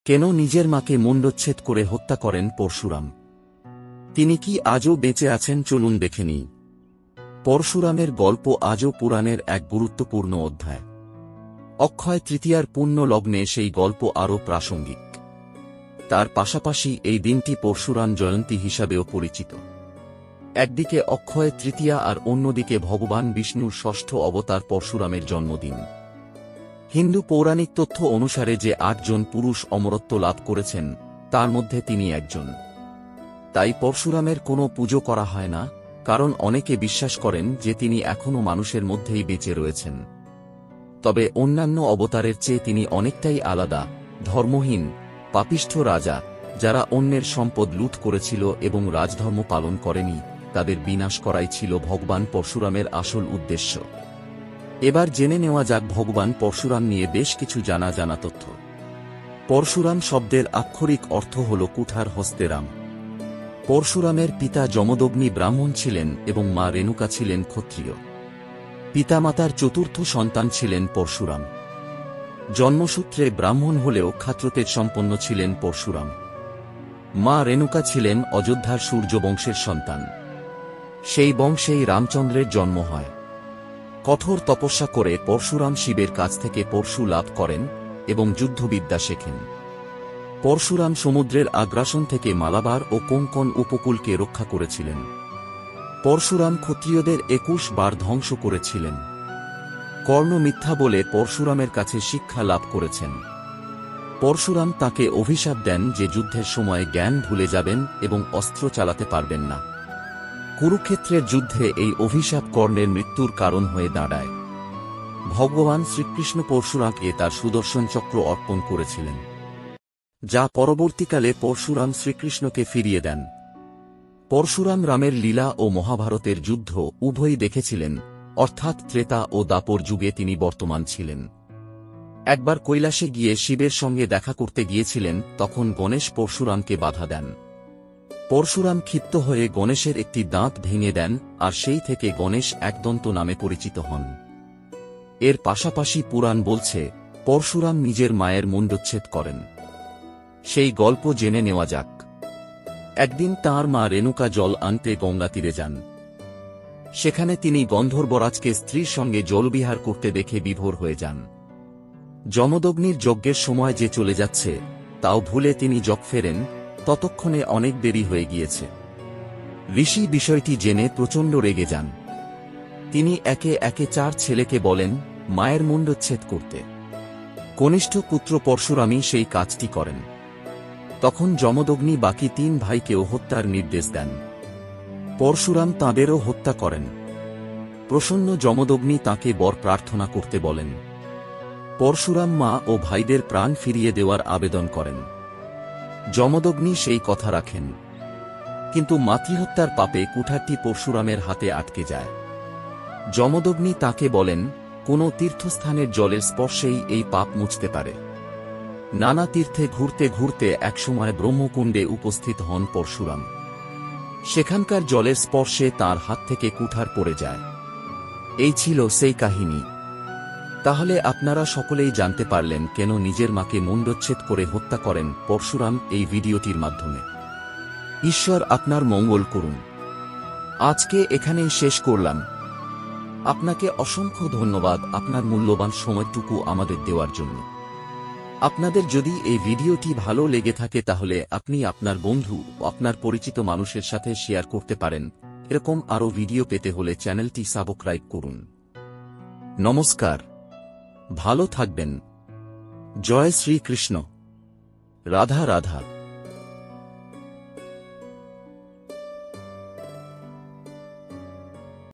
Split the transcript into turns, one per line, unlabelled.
কেন নিজের মাকে মুণ্ডচ্ছেদ করে হত্যা করেন পরশুরাম? তিনি কি আজও বেঁচে আছেন? চলুন দেখে নিই। পরশুরামের গল্প আজও পুরাণের এক গুরুত্বপূর্ণ অধ্যায়। অক্ষয় তৃতীয়ার পুণ্য লগ্নে সেই গল্প আরও প্রাসঙ্গিক। তার পাশাপাশি এই দিনটি পরশুরাম জয়ন্তী হিসাবেও পরিচিত। একদিকে অক্ষয় তৃতীয়া আর অন্যদিকে ভগবান বিষ্ণুর ষষ্ঠ অবতার পরশুরামের জন্মদিন। হিন্দু পৌরাণিক তথ্য অনুসারে যে ৮ জন পুরুষ অমরত্ব লাভ করেছেন তার মধ্যে তিনি একজন। তাই পরশুরামের কোনো পুজো করা হয় না, কারণ অনেকে বিশ্বাস করেন যে তিনি এখনও মানুষের মধ্যেই বেঁচে রয়েছেন। তবে অন্যান্য অবতারের চেয়ে তিনি অনেকটাই আলাদা, ধর্মহীন, পাপিষ্ঠ রাজা যারা অন্যের সম্পদ লুট করেছিল এবং রাজধর্ম পালন করেনি, তাদের বিনাশ করাই ছিল ভগবান পরশুরামের আসল উদ্দেশ্য। এবার জেনে নেওয়া যাক ভগবান পরশুরাম নিয়ে বেশ কিছু জানা তথ্য। পরশুরাম শব্দের আক্ষরিক অর্থ হল কুঠার হস্তে রাম। পরশুরামের পিতা যমদগ্নি ব্রাহ্মণ ছিলেন এবং মা রেণুকা ছিলেন ক্ষত্রিয়। পিতামাতার চতুর্থ সন্তান ছিলেন পরশুরাম। জন্মসূত্রে ব্রাহ্মণ হলেও ক্ষাত্রতেজ সম্পন্ন ছিলেন পরশুরাম। মা রেণুকা ছিলেন অযোধ্যার সূর্যবংশের সন্তান। সেই বংশেই রামচন্দ্রের জন্ম হয়। কঠোর তপস্যা করে পরশুরাম শিবের কাছ থেকে পরশু লাভ করেন এবং যুদ্ধবিদ্যা শেখেন। পরশুরাম সমুদ্রের আগ্রাসন থেকে মালাবার ও কোঙ্কণ উপকূলকে রক্ষা করেছিলেন। পরশুরাম ক্ষত্রিয়দের ২১ বার ধ্বংস করেছিলেন। কর্ণ মিথ্যা বলে পরশুরামের কাছে শিক্ষা লাভ করেছেন। পরশুরাম তাকে অভিশাপ দেন যে যুদ্ধের সময় জ্ঞান ভুলে যাবেন এবং অস্ত্র চালাতে পারবেন না। কুরুক্ষেত্রের যুদ্ধে এই অভিশাপ কর্ণের মৃত্যুর কারণ হয়ে দাঁড়ায়। ভগবান শ্রীকৃষ্ণ পরশুরামকে তার সুদর্শন চক্র অর্পণ করেছিলেন, যা পরবর্তীকালে পরশুরাম শ্রীকৃষ্ণকে ফিরিয়ে দেন। পরশুরাম রামের লীলা ও মহাভারতের যুদ্ধ উভয়ই দেখেছিলেন, অর্থাৎ ত্রেতা ও দাপর যুগে তিনি বর্তমান ছিলেন। একবার কৈলাসে গিয়ে শিবের সঙ্গে দেখা করতে গিয়েছিলেন, তখন গণেশ পরশুরামকে বাধা দেন। পরশুরাম ক্ষিপ্ত হয়ে গণেশের একটি দাঁত ভেঙে দেন, আর সেই থেকে গণেশ একদন্ত নামে পরিচিত হন। এর পাশাপাশি পুরাণ বলছে পরশুরাম নিজের মায়ের মুণ্ডচ্ছেদ করেন। সেই গল্প জেনে নেওয়া যাক। একদিন তাঁর মা রেণুকা জল আনতে গঙ্গা তীরে যান। সেখানে তিনি গন্ধর্বরাজকে স্ত্রীর সঙ্গে জলবিহার করতে দেখে বিভোর হয়ে যান। যমদগ্নির যজ্ঞের সময় যে চলে যাচ্ছে তাও ভুলে তিনি জগ ফেরেন, ততক্ষণে অনেক দেরি হয়ে গিয়েছে। ঋষি বিষয়টি জেনে প্রচণ্ড রেগে যান। তিনি একে একে ৪ ছেলেকে বলেন মায়ের মুণ্ডচ্ছেদ করতে। কনিষ্ঠ পুত্র পরশুরামই সেই কাজটি করেন। তখন যমদগ্নি বাকি ৩ ভাইকেও হত্যার নির্দেশ দেন। পরশুরাম তাঁদেরও হত্যা করেন। প্রসন্ন যমদগ্নি তাঁকে বর প্রার্থনা করতে বলেন। পরশুরাম মা ও ভাইদের প্রাণ ফিরিয়ে দেওয়ার আবেদন করেন। যমদগ্নি সেই কথা রাখেন, কিন্তু মাতৃহত্যার পাপে কুঠারটি পরশুরামের হাতে আটকে যায়। যমদগ্নি তাকে বলেন কোনো তীর্থস্থানের জলের স্পর্শেই এই পাপ মুছতে পারে। নানা তীর্থে ঘুরতে ঘুরতে একসময় ব্রহ্মকুণ্ডে উপস্থিত হন পরশুরাম। সেখানকার জলের স্পর্শে তাঁর হাত থেকে কুঠার পড়ে যায়। এই ছিল সেই কাহিনী। তাহলে আপনারা সকলেই জানতে পারলেন কেন নিজের মাকে মুণ্ডচ্ছেদ করে হত্যা করেন পরশুরাম এই ভিডিওটির মাধ্যমে। ঈশ্বর আপনার মঙ্গল করুন। আজকে এখানেই শেষ করলাম। আপনাকে অসংখ্য ধন্যবাদ আপনার মূল্যবান সময়টুকু আমাদের দেওয়ার জন্য। আপনাদের যদি এই ভিডিওটি ভালো লেগে থাকে তাহলে আপনি আপনার বন্ধু ও আপনার পরিচিত মানুষের সাথে শেয়ার করতে পারেন। এরকম আরও ভিডিও পেতে হলে চ্যানেলটি সাবস্ক্রাইব করুন। নমস্কার, ভালো থাকবেন। জয় শ্রীকৃষ্ণ। রাধা রাধা।